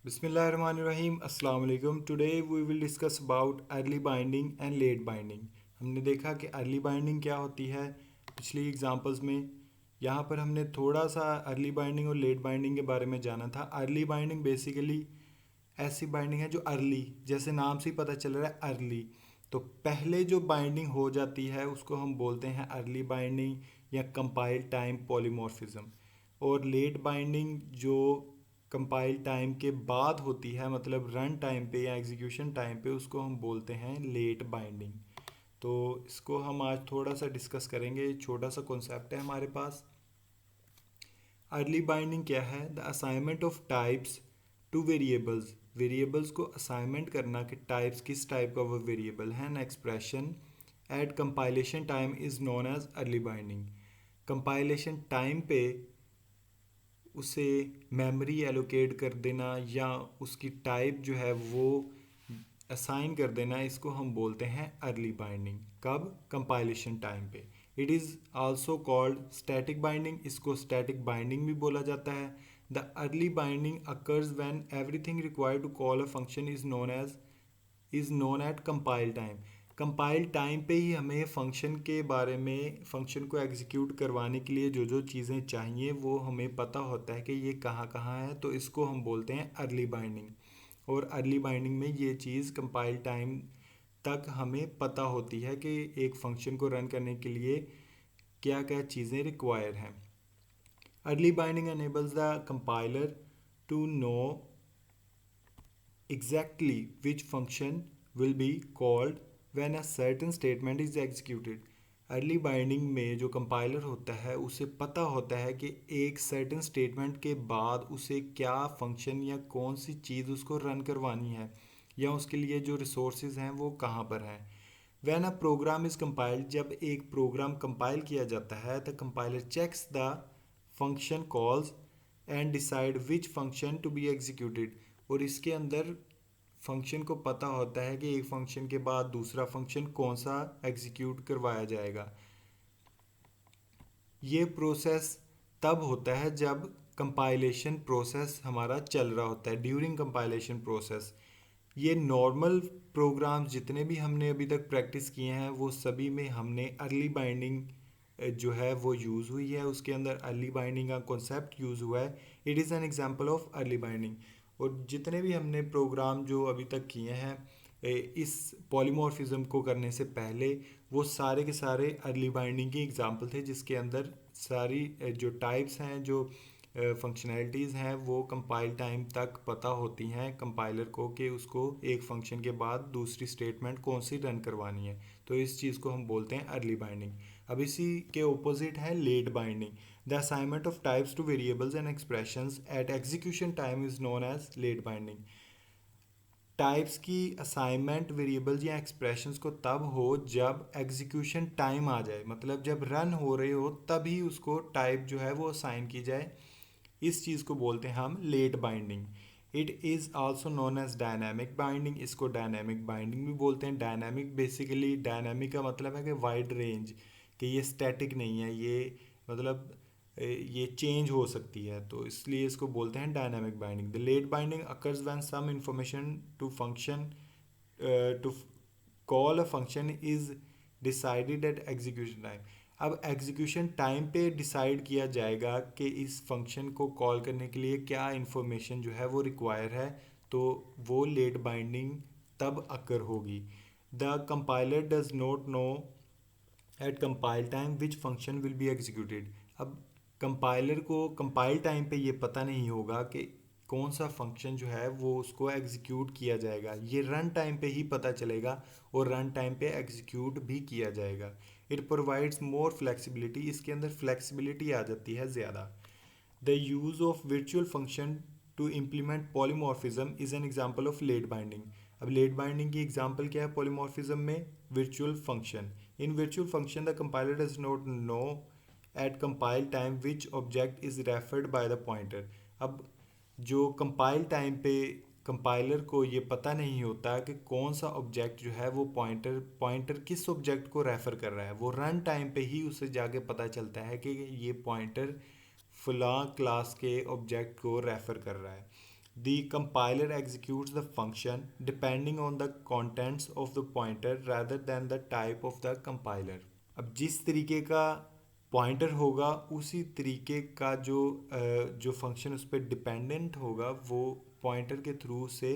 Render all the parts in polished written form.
बिस्मिल्लाहिर्रहमानिर्रहीम अस्सलाम वालेकुम। Today we will discuss about early binding and late binding. हमने देखा कि अर्ली बाइंडिंग क्या होती है पिछली एग्जांपल्स में। यहाँ पर हमने थोड़ा सा अर्ली बाइंडिंग और लेट बाइंडिंग के बारे में जाना था। अर्ली बाइंडिंग बेसिकली ऐसी बाइंडिंग है जो अर्ली, जैसे नाम से ही पता चल रहा है अर्ली, तो पहले जो बाइंडिंग हो जाती है उसको हम बोलते हैं अर्ली बाइंडिंग या कंपाइल टाइम पॉलीमॉर्फिज्म। और लेट बाइंडिंग जो कंपाइल टाइम के बाद होती है, मतलब रन टाइम पे या एग्जीक्यूशन टाइम पे, उसको हम बोलते हैं लेट बाइंडिंग। तो इसको हम आज थोड़ा सा डिस्कस करेंगे। छोटा सा कॉन्सेप्ट है हमारे पास। अर्ली बाइंडिंग क्या है? The assignment of types to variables. Variables को असाइनमेंट करना कि टाइप्स किस टाइप का वो वेरिएबल है। An expression at compilation time is known as early binding. Compilation time पे उसे मेमोरी एलोकेट कर देना या उसकी टाइप जो है वो असाइन कर देना, इसको हम बोलते हैं अर्ली बाइंडिंग। कब? कंपाइलेशन टाइम पे। It is also called static binding. इसको स्टैटिक बाइंडिंग भी बोला जाता है। The early binding occurs when everything required to call a function is known at compile time. Compile time पे ही हमें फंक्शन के बारे में, फंक्शन को एग्जीक्यूट करवाने के लिए जो जो चीज़ें चाहिए वो हमें पता होता है कि ये कहाँ कहाँ है, तो इसको हम बोलते हैं अर्ली बाइंडिंग। और अर्ली बाइंडिंग में ये चीज़ कंपाइल टाइम तक हमें पता होती है कि एक फंक्शन को रन करने के लिए क्या क्या चीज़ें रिक्वायर हैं। Early binding enables the compiler to know exactly which function will be called when a certain statement is executed। Early binding में जो कंपाइलर होता है उसे पता होता है कि एक सर्टेन स्टेटमेंट के बाद उसे क्या फंक्शन या कौन सी चीज़ उसको रन करवानी है, या उसके लिए जो रिसोर्सेज हैं वो कहाँ पर हैं। When a program is compiled, जब एक प्रोग्राम कंपाइल किया जाता है, the compiler checks the function calls and decide which function to be executed. और इसके अंदर फंक्शन को पता होता है कि एक फंक्शन के बाद दूसरा फंक्शन कौन सा एग्जीक्यूट करवाया जाएगा। ये प्रोसेस तब होता है जब कंपाइलेशन प्रोसेस हमारा चल रहा होता है, ड्यूरिंग कंपाइलेशन प्रोसेस। ये नॉर्मल प्रोग्राम्स जितने भी हमने अभी तक प्रैक्टिस किए हैं वो सभी में हमने अर्ली बाइंडिंग जो है वो यूज़ हुई है, उसके अंदर अर्ली बाइंडिंग का कॉन्सेप्ट यूज़ हुआ है। It is an example of early binding. और जितने भी हमने प्रोग्राम जो अभी तक किए हैं इस पॉलीमॉर्फिज्म को करने से पहले, वो सारे के सारे अर्ली बाइंडिंग की एग्जांपल थे, जिसके अंदर सारी जो टाइप्स हैं, जो फंक्शनैलिटीज़ हैं, वो कंपाइल टाइम तक पता होती हैं कंपाइलर को कि उसको एक फंक्शन के बाद दूसरी स्टेटमेंट कौन सी रन करवानी है। तो इस चीज़ को हम बोलते हैं अर्ली बाइंडिंग। अब इसी के ओपोजिट है late binding. The assignment of types to variables and expressions at execution time is known as late binding. Types की असाइनमेंट वेरिएबल्स या एक्सप्रेशंस को तब हो जब एग्जीक्यूशन टाइम आ जाए, मतलब जब रन हो रहे हो तभी उसको टाइप जो है वो असाइन की जाए। इस चीज़ को बोलते हैं हम late binding. It is also known as dynamic binding. इसको डायनामिक बाइंडिंग भी बोलते हैं। डायनामिक बेसिकली, डायनामिक का मतलब है कि वाइड रेंज, कि ये स्टैटिक नहीं है, ये मतलब ये चेंज हो सकती है, तो इसलिए इसको बोलते हैं dynamic binding. The late binding occurs when some information to function to call a function is decided at execution time. अब एग्जीक्यूशन टाइम पे डिसाइड किया जाएगा कि इस फंक्शन को कॉल करने के लिए क्या इंफॉर्मेशन जो है वो रिक्वायर है, तो वो लेट बाइंडिंग तब अकर होगी। The compiler does not know at compile time which function will be executed. अब कंपाइलर को कंपाइल टाइम पे ये पता नहीं होगा कि कौन सा फंक्शन जो है वो उसको एग्जीक्यूट किया जाएगा, ये रन टाइम पे ही पता चलेगा और रन टाइम पे एग्जीक्यूट भी किया जाएगा। It provides more flexibility. इसके अंदर फ्लेक्सिबिलिटी आ जाती है ज़्यादा। The use of virtual function to implement polymorphism is an example of late binding. अब लेट बाइंडिंग की एग्जांपल क्या है पॉलीमॉर्फिज्म में? Virtual function. In virtual function the compiler does not know at compile time which object is referred by the pointer. अब जो compile time पे compiler को ये पता नहीं होता कि कौन सा ऑब्जेक्ट जो है वो पॉइंटर पॉइंटर किस ऑब्जेक्ट को रेफ़र कर रहा है, वो रन टाइम पे ही उसे जाके पता चलता है कि ये पॉइंटर फलां क्लास के ऑब्जेक्ट को रेफ़र कर रहा है। The compiler executes the function depending on the contents of the pointer rather than the type of the compiler. अब जिस तरीके का पॉइंटर होगा उसी तरीके का जो फंक्शन उस पर डिपेंडेंट होगा वो पॉइंटर के थ्रू से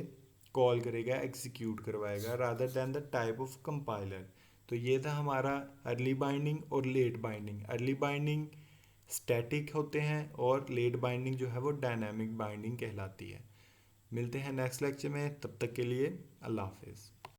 कॉल करेगा, एग्जीक्यूट करवाएगा, rather than the type of compiler. तो ये था हमारा अर्ली बाइंडिंग और late binding. Early binding static होते हैं और लेट बाइंडिंग जो है वो डायनामिक बाइंडिंग कहलाती है. मिलते हैं नेक्स्ट लेक्चर में, तब तक के लिए अल्लाह हाफिज़.